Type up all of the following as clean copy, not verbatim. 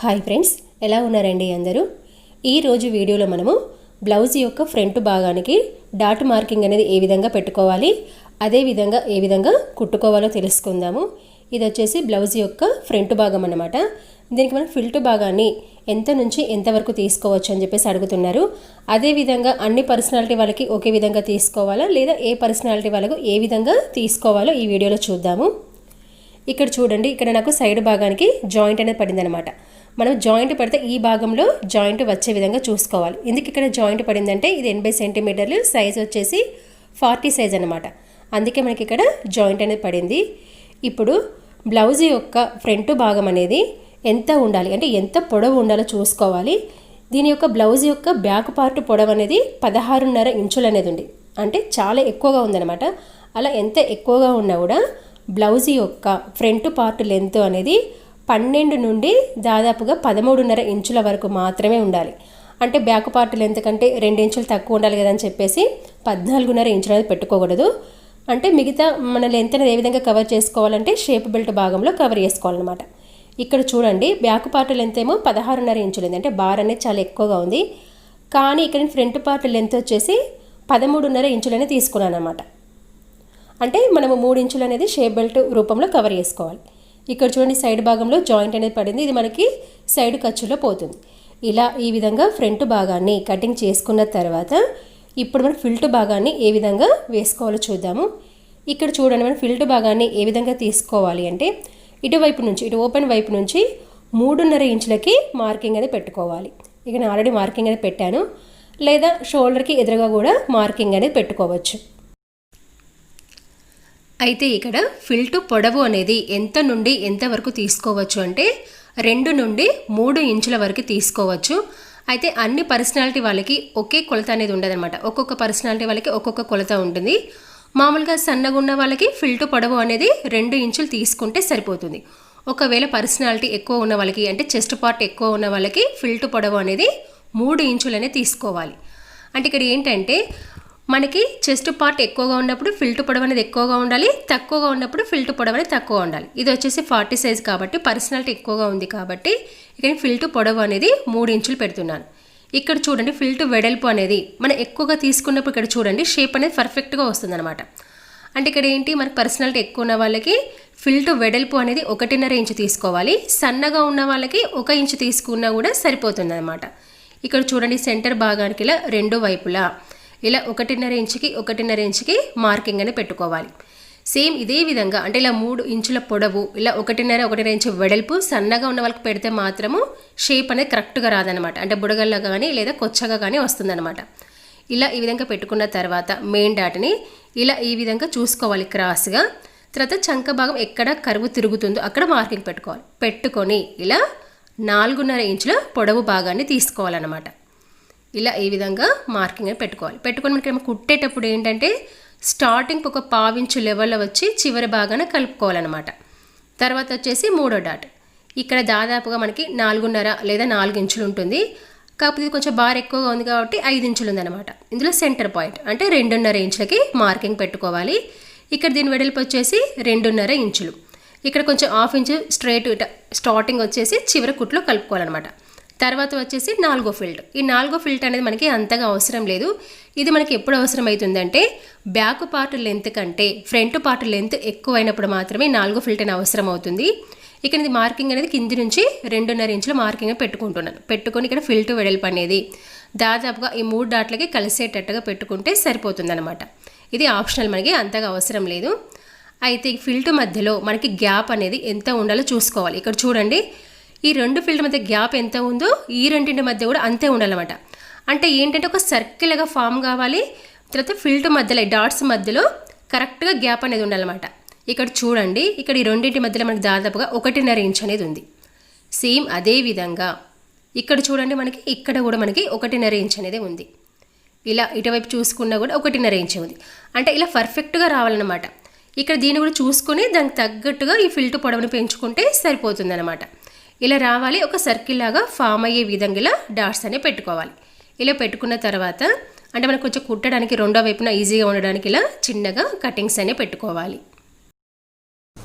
Hi friends, ఎలా ఉన్నారండి అందరూ? ఈరోజు వీడియోలో మనము బ్లౌజ్ యొక్క ఫ్రంట్ భాగానికి డాట్ మార్కింగ్ అనేది ఏ విధంగా పెట్టుకోవాలి, అదేవిధంగా ఏ విధంగా కుట్టుకోవాలో తెలుసుకుందాము. ఇది వచ్చేసి బ్లౌజ్ యొక్క ఫ్రంట్ భాగం అన్నమాట. దీనికి మనం ఫిల్ట్ భాగాన్ని ఎంత నుంచి ఎంతవరకు తీసుకోవచ్చు అని చెప్పేసి అడుగుతున్నారు. అదేవిధంగా అన్ని పర్సనాలిటీ వాళ్ళకి ఒకే విధంగా తీసుకోవాలా, లేదా ఏ పర్సనాలిటీ వాళ్ళకు ఏ విధంగా తీసుకోవాలో ఈ వీడియోలో చూద్దాము. ఇక్కడ చూడండి, ఇక్కడ నాకు సైడ్ భాగానికి జాయింట్ అనేది పడింది అనమాట. మనం జాయింట్ పడితే ఈ భాగంలో జాయింట్ వచ్చే విధంగా చూసుకోవాలి. ఎందుకు ఇక్కడ జాయింట్ పడిందంటే ఇది 80 సెంటీమీటర్లు, సైజ్ వచ్చేసి 40 సైజ్ అనమాట. అందుకే మనకి ఇక్కడ జాయింట్ అనేది పడింది. ఇప్పుడు బ్లౌజ్ యొక్క ఫ్రంట్ భాగం అనేది ఎంత ఉండాలి అంటే ఎంత పొడవు ఉండాలో చూసుకోవాలి. దీని యొక్క బ్లౌజ్ యొక్క బ్యాక్ పార్ట్ పొడవు అనేది 16.5 ఇంచులు అనేది ఉంది, అంటే చాలా ఎక్కువగా ఉందన్నమాట. అలా ఎంత ఎక్కువగా ఉన్నా కూడా బ్లౌజ్ యొక్క ఫ్రంట్ పార్ట్ లెంత్ అనేది 12 నుండి దాదాపుగా 13.5 ఇంచుల వరకు మాత్రమే ఉండాలి. అంటే బ్యాక్ పార్ట్ లెంత్ కంటే 2 ఇంచులు తక్కువ ఉండాలి కదా అని చెప్పేసి 14.5 ఇంచులు అనేది పెట్టుకోకూడదు. అంటే మిగతా మన లెంత్ అనేది ఏ విధంగా కవర్ చేసుకోవాలంటే షేప్ బెల్ట్ భాగంలో కవర్ చేసుకోవాలన్నమాట. ఇక్కడ చూడండి, బ్యాక్ పార్ట్ లెంత్ ఏమో 16.5 ఇంచులు ఉంది, అంటే బార్ అనేది చాలా ఎక్కువగా ఉంది. కానీ ఇక్కడ ఫ్రంట్ పార్ట్ లెంత్ వచ్చేసి 13.5 ఇంచులని తీసుకున్నాను అనమాట. అంటే మనము 3 ఇంచులు అనేది షేప్ బెల్ట్ రూపంలో కవర్ చేసుకోవాలి. ఇక్కడ చూడండి, సైడ్ భాగంలో జాయింట్ అనేది పడింది, ఇది మనకి సైడ్ ఖర్చులో పోతుంది. ఇలా ఈ విధంగా ఫ్రంట్ భాగాన్ని కటింగ్ చేసుకున్న తర్వాత ఇప్పుడు మనం ఫిల్ట్ భాగాన్ని ఏ విధంగా వేసుకోవాలో చూద్దాము. ఇక్కడ చూడండి, మనం ఫిల్ట్ భాగాన్ని ఏ విధంగా తీసుకోవాలి అంటే ఇటువైపు నుంచి, ఇటు ఓపెన్ వైపు నుంచి 3.5 ఇంచులకి మార్కింగ్ అనేది పెట్టుకోవాలి. ఇక నేను ఆల్రెడీ మార్కింగ్ అనేది పెట్టాను, లేదా షోల్డర్కి ఎదురుగా కూడా మార్కింగ్ అనేది పెట్టుకోవచ్చు. అయితే ఇక్కడ ఫిల్ట్ పొడవు అనేది ఎంత నుండి ఎంత వరకు తీసుకోవచ్చు అంటే 2 నుండి 3 ఇంచుల వరకు తీసుకోవచ్చు. అయితే అన్ని పర్సనాలిటీ వాళ్ళకి ఒకే కొలత అనేది ఉండదన్నమాట. ఒక్కొక్క పర్సనాలిటీ వాళ్ళకి ఒక్కొక్క కొలత ఉంటుంది. మామూలుగా సన్నగా ఉన్న వాళ్ళకి ఫిల్ట్ పొడవు అనేది 2 ఇంచులు తీసుకుంటే సరిపోతుంది. ఒకవేళ పర్సనాలిటీ ఎక్కువ ఉన్న వాళ్ళకి అంటే చెస్ట్ పార్ట్ ఎక్కువ ఉన్న వాళ్ళకి ఫిల్ట్ పొడవు అనేది 3 ఇంచులనే తీసుకోవాలి. అంటే ఇక్కడ ఏంటంటే మనకి చెస్ట్ పార్ట్ ఎక్కువగా ఉన్నప్పుడు ఫిల్ట్ పొడవు అనేది ఎక్కువగా ఉండాలి, తక్కువగా ఉన్నప్పుడు ఫిల్ట్ పొడవు అనేది తక్కువ ఉండాలి. ఇది వచ్చేసి 40 సైజ్ కాబట్టి పర్సనాలిటీ ఎక్కువగా ఉంది కాబట్టి ఇక్కడ ఫిల్ట్ పొడవు అనేది 3 ఇంచులు పెడుతున్నాను. ఇక్కడ చూడండి, ఫిల్ట్ వెడల్పు అనేది మనం ఎక్కువగా తీసుకున్నప్పుడు ఇక్కడ చూడండి షేప్ అనేది పర్ఫెక్ట్గా వస్తుందన్నమాట. అంటే ఇక్కడ ఏంటి, మనకి పర్సనాలిటీ ఎక్కువ ఉన్న వాళ్ళకి ఫిల్ట్ వెడల్పు అనేది 1.5 ఇంచు తీసుకోవాలి. సన్నగా ఉన్న వాళ్ళకి 1 ఇంచు తీసుకున్నా కూడా సరిపోతుంది అనమాట. ఇక్కడ చూడండి, సెంటర్ భాగానికి ఇలా 2 వైపులా ఇలా 1.5 ఇంచుకి 1.5 ఇంచుకి మార్కింగ్ అని పెట్టుకోవాలి. సేమ్ ఇదే విధంగా అంటే ఇలా 3 ఇంచుల పొడవు, ఇలా 1.5 ఇంచు వెడల్పు సన్నగా ఉన్న వాళ్ళకి పెడితే మాత్రము షేప్ అనేది కరెక్ట్గా రాదనమాట. అంటే బుడగల్లా కానీ లేదా కొచ్చగా కానీ వస్తుందన్నమాట. ఇలా ఈ విధంగా పెట్టుకున్న తర్వాత మెయిన్ డాట్ని ఇలా ఈ విధంగా చూసుకోవాలి క్రాస్గా. తర్వాత చంక భాగం ఎక్కడ కరువు తిరుగుతుందో అక్కడ మార్కింగ్ పెట్టుకోవాలి. పెట్టుకొని ఇలా 4.5 ఇంచుల పొడవు భాగాన్ని తీసుకోవాలన్నమాట. ఇలా ఈ విధంగా మార్కింగ్ అని పెట్టుకోవాలి. పెట్టుకొని మనకి కుట్టేటప్పుడు ఏంటంటే స్టార్టింగ్ ఒక 1/2 ఇంచు లెవెల్లో వచ్చి చివరి భాగాన కలుపుకోవాలన్నమాట. తర్వాత వచ్చేసి 3వ డాట్ ఇక్కడ దాదాపుగా మనకి 4.5 లేదా 4 ఇంచులు ఉంటుంది. కాకపోతే ఇది కొంచెం బార్ ఎక్కువగా ఉంది కాబట్టి 5 ఇంచులు ఉందన్నమాట. ఇందులో సెంటర్ పాయింట్ అంటే 2.5 ఇంచులకి మార్కింగ్ పెట్టుకోవాలి. ఇక్కడ దీని వెడల్పు వచ్చేసి 2.5 ఇంచులు. ఇక్కడ కొంచెం 1/2 ఇంచు స్ట్రైట్ స్టార్టింగ్ వచ్చేసి చివరి కుట్లో కలుపుకోవాలన్నమాట. తర్వాత వచ్చేసి 4వ ఫిల్ట్. ఈ 4వ ఫిల్ట్ అనేది మనకి అంతగా అవసరం లేదు. ఇది మనకి ఎప్పుడు అవసరం అవుతుందంటే బ్యాక్ పార్ట్ లెంత్ కంటే ఫ్రంట్ పార్ట్ లెంత్ ఎక్కువైనప్పుడు మాత్రమే 4వ ఫిల్ట్ అనేది అవసరం అవుతుంది. ఇక్కడ ఇది మార్కింగ్ అనేది కింది నుంచి 2.5 ఇంచుల మార్కింగ్ పెట్టుకుంటున్నాను. పెట్టుకొని ఇక్కడ ఫిల్ట్ వెడల్పు అనేది దాదాపుగా ఈ 3 డాట్లకి కలిసేటట్టుగా పెట్టుకుంటే సరిపోతుంది అనమాట. ఇది ఆప్షనల్, మనకి అంతగా అవసరం లేదు. అయితే ఈ ఫిల్ట్ మధ్యలో మనకి గ్యాప్ అనేది ఎంత ఉండాలో చూసుకోవాలి. ఇక్కడ చూడండి, ఈ 2 ఫిల్ట్ మధ్య గ్యాప్ ఎంత ఉందో ఈ రెండింటి మధ్య కూడా అంతే ఉండాలన్నమాట. అంటే ఏంటంటే ఒక సర్కిల్గా ఫామ్ కావాలి. తర్వాత ఫిల్ట్ మధ్యలో డాట్స్ మధ్యలో కరెక్ట్గా గ్యాప్ అనేది ఉండాలన్నమాట. ఇక్కడ చూడండి, ఇక్కడ ఈ రెండింటి మధ్యలో మనకి దాదాపుగా 1.5 ఇంచ్ అనేది ఉంది. సేమ్ అదే విధంగా ఇక్కడ చూడండి, మనకి ఇక్కడ కూడా మనకి 1.5 ఇంచ్ అనేది ఉంది. ఇలా ఇటువైపు చూసుకున్నా కూడా 1.5 ఇంచ్ ఉంది. అంటే ఇలా పర్ఫెక్ట్గా రావాలన్నమాట. ఇక్కడ దీన్ని కూడా చూసుకొని దానికి తగ్గట్టుగా ఈ ఫిల్ట్ పొడవుని పెంచుకుంటే సరిపోతుంది అనమాట. ఇలా రావాలి, ఒక సర్కిల్ లాగా ఫామ్ అయ్యే విధంగా ఇలా డాట్స్ అనేవి పెట్టుకోవాలి. ఇలా పెట్టుకున్న తర్వాత అంటే మనకు కొంచెం కుట్టడానికి రెండో వైపున ఈజీగా ఉండడానికి ఇలా చిన్నగా కటింగ్స్ అనేవి పెట్టుకోవాలి.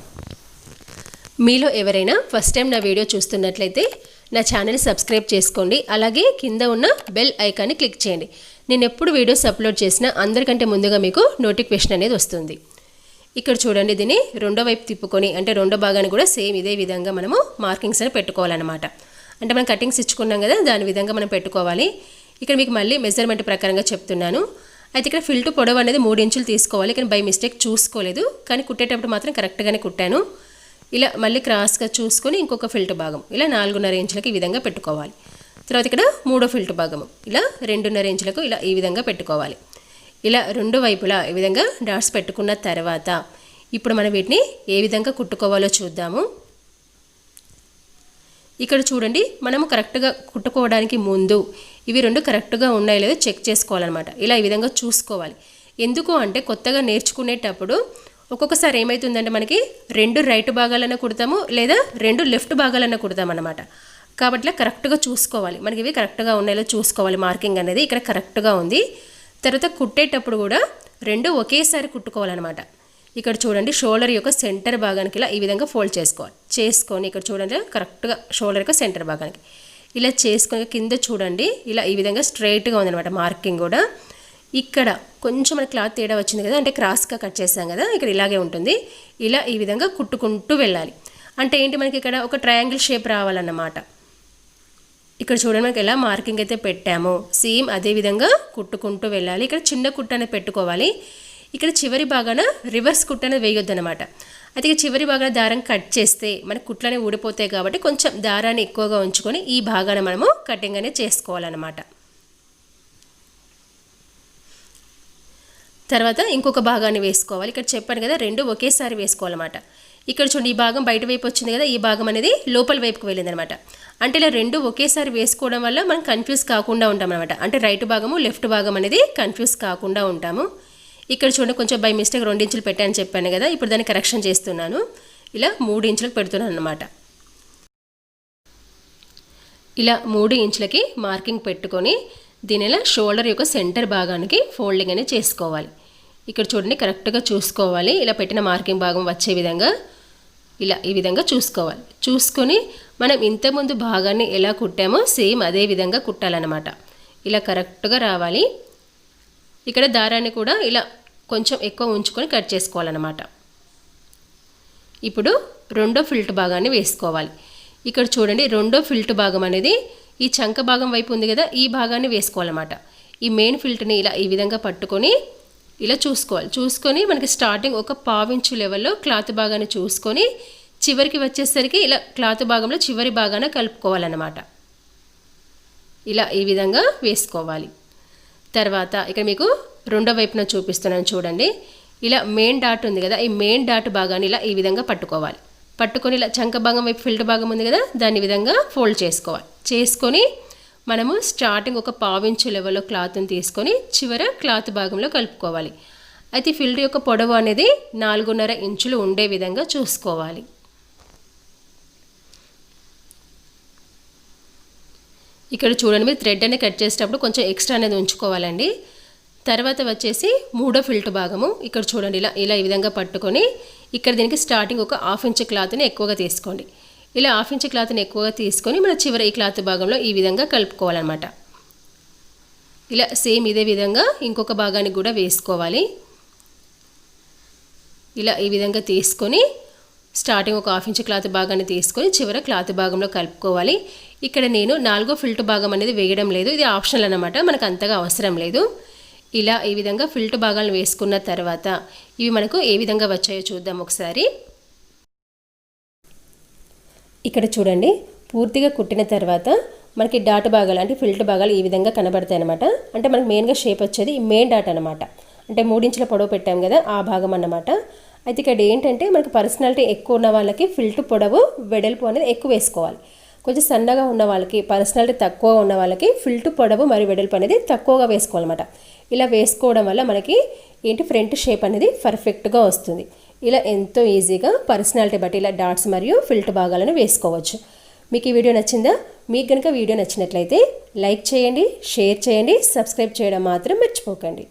మీలో ఎవరైనా ఫస్ట్ టైం నా వీడియో చూస్తున్నట్లయితే నా ఛానల్ సబ్స్క్రైబ్ చేసుకోండి. అలాగే కింద ఉన్న బెల్ ఐకాన్ని క్లిక్ చేయండి. నేను ఎప్పుడు వీడియోస్ అప్లోడ్ చేసినా అందరికంటే ముందుగా మీకు నోటిఫికేషన్ అనేది వస్తుంది. ఇక్కడ చూడండి, దీన్ని రెండో వైపు తిప్పుకొని అంటే రెండో భాగాన్ని కూడా సేమ్ ఇదే విధంగా మనము మార్కింగ్స్ అని పెట్టుకోవాలన్నమాట. అంటే మనం కటింగ్స్ ఇచ్చుకున్నాం కదా, దాని విధంగా మనం పెట్టుకోవాలి. ఇక్కడ మీకు మళ్ళీ మెజర్మెంట్ ప్రకారంగా చెప్తున్నాను. అయితే ఇక్కడ ఫిల్ట్ పొడవు అనేది 3 ఇంచులు తీసుకోవాలి. కానీ బై మిస్టేక్ చూసుకోలేదు, కానీ కుట్టేటప్పుడు మాత్రం కరెక్ట్గానే కుట్టాను. ఇలా మళ్ళీ క్రాస్గా చూసుకొని ఇంకొక ఫిల్ట్ భాగం ఇలా 4.5 ఇంచులకి ఈ విధంగా పెట్టుకోవాలి. తర్వాత ఇక్కడ మూడో ఫిల్ట్ భాగము ఇలా 2.5 ఇంచులకు ఇలా ఈ విధంగా పెట్టుకోవాలి. ఇలా రెండు వైపులా ఈ విధంగా డాట్స్ పెట్టుకున్న తర్వాత ఇప్పుడు మనం వీటిని ఏ విధంగా కుట్టుకోవాలో చూద్దాము. ఇక్కడ చూడండి, మనము కరెక్ట్గా కుట్టుకోవడానికి ముందు ఇవి రెండు కరెక్ట్గా ఉన్నాయో లేదో చెక్ చేసుకోవాలన్నమాట. ఇలా ఈ విధంగా చూసుకోవాలి. ఎందుకు అంటే కొత్తగా నేర్చుకునేటప్పుడు ఒక్కొక్కసారి ఏమవుతుందంటే మనకి 2 రైట్ భాగాలన్నా కుడతాము లేదా 2 లెఫ్ట్ భాగాలన్నా కుడతామన్నమాట. కాబట్టి కరెక్ట్గా చూసుకోవాలి. మనకి ఇవి కరెక్ట్గా ఉన్నాయో చూసుకోవాలి. మార్కింగ్ అనేది ఇక్కడ కరెక్ట్గా ఉంది. తర్వాత కుట్టేటప్పుడు కూడా 2 ఒకేసారి కుట్టుకోవాలన్నమాట. ఇక్కడ చూడండి, షోల్డర్ యొక్క సెంటర్ భాగానికి ఇలా ఈ విధంగా ఫోల్డ్ చేసుకొని ఇక్కడ చూడండి కరెక్ట్గా షోల్డర్ యొక్క సెంటర్ భాగానికి ఇలా చేసుకొని కింద చూడండి ఇలా ఈ విధంగా స్ట్రైట్గా ఉందన్నమాట. మార్కింగ్ కూడా ఇక్కడ కొంచెం మన క్లాత్ తేడా వచ్చింది కదా, అంటే క్రాస్గా కట్ చేసాం కదా, ఇక్కడ ఇలాగే ఉంటుంది. ఇలా ఈ విధంగా కుట్టుకుంటూ వెళ్ళాలి. అంటే ఏంటి, మనకి ఇక్కడ ఒక ట్రయాంగిల్ షేప్ రావాలన్నమాట. ఇక్కడ చూడండి, మనకి ఎలా మార్కింగ్ అయితే పెట్టామో సేమ్ అదే విధంగా కుట్టుకుంటూ వెళ్ళాలి. ఇక్కడ చిన్న కుట్టు అనేది పెట్టుకోవాలి. ఇక్కడ చివరి భాగాన రివర్స్ కుట్టు అనేది వేయొద్దు అనమాట. అయితే ఇక చివరి భాగాన దారం కట్ చేస్తే మనకి కుట్లనే ఊడిపోతాయి కాబట్టి కొంచెం దారాన్ని ఎక్కువగా ఉంచుకొని ఈ భాగాన మనము కటింగ్ అనేది చేసుకోవాలన్నమాట. తర్వాత ఇంకొక భాగాన్ని వేసుకోవాలి. ఇక్కడ చెప్పాను కదా, 2 ఒకేసారి వేసుకోవాలన్నమాట. ఇక్కడ చూడండి, ఈ భాగం బయట వైపు వచ్చింది కదా, ఈ భాగం అనేది లోపల వైపుకి వెళ్ళింది అనమాట. అంటే ఇలా 2 ఒకేసారి వేసుకోవడం వల్ల మనం కన్ఫ్యూజ్ కాకుండా ఉంటాం అనమాట. అంటే రైట్ భాగము లెఫ్ట్ భాగం అనేది కన్ఫ్యూజ్ కాకుండా ఉంటాము. ఇక్కడ చూడండి, కొంచెం బై మిస్టేక్ 2 ఇంచులు పెట్టాను చెప్పాను కదా, ఇప్పుడు దాన్ని కరెక్షన్ చేస్తున్నాను. ఇలా 3 ఇంచులకు పెడుతున్నాను అనమాట. ఇలా 3 ఇంచులకి మార్కింగ్ పెట్టుకొని దీని ఇలా షోల్డర్ యొక్క సెంటర్ భాగానికి ఫోల్డింగ్ అనేది చేసుకోవాలి. ఇక్కడ చూడండి, కరెక్ట్గా చూసుకోవాలి. ఇలా పెట్టిన మార్కింగ్ భాగం వచ్చే విధంగా ఇలా ఈ విధంగా చూసుకోవాలి. చూసుకొని మనం ఇంతకుముందు భాగాన్ని ఎలా కుట్టామో సేమ్ అదే విధంగా కుట్టాలన్నమాట. ఇలా కరెక్ట్గా రావాలి. ఇక్కడ దారాన్ని కూడా ఇలా కొంచెం ఎక్కువ ఉంచుకొని కట్ చేసుకోవాలన్నమాట. ఇప్పుడు రెండో ఫిల్ట్ భాగాన్ని వేసుకోవాలి. ఇక్కడ చూడండి, రెండో ఫిల్ట్ భాగం అనేది ఈ చంక భాగం వైపు ఉంది కదా, ఈ భాగాన్ని వేసుకోవాలన్నమాట. ఈ మెయిన్ ఫిల్ట్ని ఇలా ఈ విధంగా పట్టుకొని ఇలా చూసుకోవాలి. చూసుకొని మనకి స్టార్టింగ్ ఒక 1/2 ఇంచు లెవెల్లో క్లాత్ భాగాన్ని చూసుకొని చివరికి వచ్చేసరికి ఇలా క్లాత్ భాగంలో చివరి భాగాన కలుపుకోవాలన్నమాట. ఇలా ఈ విధంగా వేసుకోవాలి. తర్వాత ఇక్కడ మీకు రెండో వైపున చూపిస్తున్నాను చూడండి. ఇలా మెయిన్ డాట్ ఉంది కదా, ఈ మెయిన్ డాట్ భాగాన్ని ఇలా ఈ విధంగా పట్టుకోవాలి. పట్టుకొని ఇలా చంక భాగం వైపు ఫిల్ట్ భాగం ఉంది కదా, దాన్ని విధంగా ఫోల్డ్ చేసుకోవాలి. చేసుకొని మనము స్టార్టింగ్ ఒక 1/2 ఇంచు లెవెల్లో క్లాత్ని తీసుకొని చివర క్లాత్ భాగంలో కలుపుకోవాలి. అయితే ఫిల్ట్ యొక్క పొడవు అనేది 4.5 ఇంచులు ఉండే విధంగా చూసుకోవాలి. ఇక్కడ చూడండి, మీరు థ్రెడ్ అనేది కట్ చేసేటప్పుడు కొంచెం ఎక్స్ట్రా అనేది ఉంచుకోవాలండి. తర్వాత వచ్చేసి మూడో ఫిల్ట్ భాగము ఇక్కడ చూడండి, ఇలా ఈ విధంగా పట్టుకొని ఇక్కడ దీనికి స్టార్టింగ్ ఒక 1/2 ఇంచు క్లాత్ని ఎక్కువగా తీసుకోండి. ఇలా 1/2 ఇంచు క్లాత్ని ఎక్కువగా తీసుకొని మన చివరి ఈ క్లాత్ భాగంలో ఈ విధంగా కలుపుకోవాలన్నమాట. ఇలా సేమ్ ఇదే విధంగా ఇంకొక భాగానికి కూడా వేసుకోవాలి. ఇలా ఈ విధంగా తీసుకొని స్టార్టింగ్ ఒక 1/2 ఇంచు క్లాత్ భాగాన్ని తీసుకొని చివర క్లాత్ భాగంలో కలుపుకోవాలి. ఇక్కడ నేను 4వ ఫిల్ట్ భాగం అనేది వేయడం లేదు, ఇది ఆప్షనల్ అన్నమాట, మనకు అంతగా అవసరం లేదు. ఇలా ఈ విధంగా ఫిల్ట్ భాగాలను వేసుకున్న తర్వాత ఇవి మనకు ఏ విధంగా వచ్చాయో చూద్దాం ఒకసారి. ఇక్కడ చూడండి, పూర్తిగా కుట్టిన తర్వాత మనకి డాట్ భాగాలు అంటే ఫిల్ట్ భాగాలు ఈ విధంగా కనబడతాయి అన్నమాట. అంటే మనకి మెయిన్గా షేప్ వచ్చేది ఈ మెయిన్ డాట్ అనమాట. అంటే 3 ఇంచుల పొడవు పెట్టాం కదా, ఆ భాగం అన్నమాట. అయితే ఇక్కడ ఏంటంటే మనకి పర్సనాలిటీ ఎక్కువ ఉన్న వాళ్ళకి ఫిల్ట్ పొడవు వెడల్పు అనేది ఎక్కువ వేసుకోవాలి. కొంచెం సన్నగా ఉన్న వాళ్ళకి, పర్సనాలిటీ తక్కువ ఉన్న వాళ్ళకి ఫిల్ట్ పొడవు మరియు వెడల్పు అనేది తక్కువగా వేసుకోవాలన్నమాట. ఇలా వేసుకోవడం వల్ల మనకి ఏంటి ఫ్రంట్ షేప్ అనేది పర్ఫెక్ట్గా వస్తుంది. ఇలా ఎంతో ఈజీగా పర్సనాలిటీ బట్టి ఇలా డాట్స్ మరియు ఫిల్ట్ భాగాలను వేసుకోవచ్చు. మీకు ఈ వీడియో నచ్చిందా? మీకు కనుక వీడియో నచ్చినట్లయితే లైక్ చేయండి, షేర్ చేయండి, సబ్స్క్రైబ్ చేయడం మాత్రం మర్చిపోకండి.